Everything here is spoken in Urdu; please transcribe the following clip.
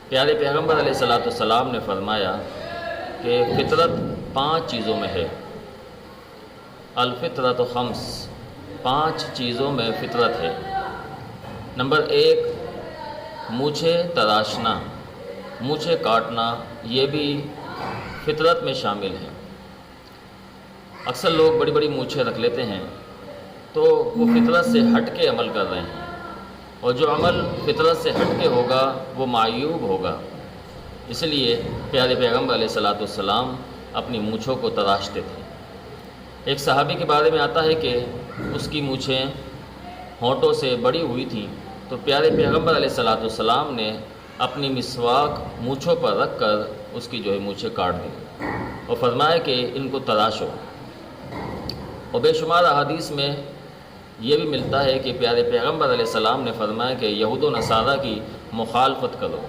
پیارے پیغمبر علیہ الصلوۃ والسلام نے فرمایا کہ فطرت 5 چیزوں میں ہے۔ الفطرت خمس، 5 چیزوں میں فطرت ہے۔ نمبر 1، مونچھیں تراشنا، مونچھیں کاٹنا، یہ بھی فطرت میں شامل ہے۔ اکثر لوگ بڑی بڑی مونچھیں رکھ لیتے ہیں تو وہ فطرت سے ہٹ کے عمل کر رہے ہیں، اور جو عمل فطرت سے ہٹ کے ہوگا وہ معیوب ہوگا۔ اس لیے پیارے پیغمبر علیہ الصلوۃ والسلام اپنی مونچھوں کو تراشتے تھے۔ ایک صحابی کے بارے میں آتا ہے کہ اس کی مونچھیں ہونٹوں سے بڑی ہوئی تھیں، تو پیارے پیغمبر علیہ الصلوۃ والسلام نے اپنی مسواک مونچھوں پر رکھ کر اس کی مونچھیں کاٹ دی اور فرمایا کہ ان کو تراشو۔ اور بے شمار احادیث میں یہ بھی ملتا ہے کہ پیارے پیغمبر علیہ السلام نے فرمایا کہ یہود و نصارہ کی مخالفت کرو۔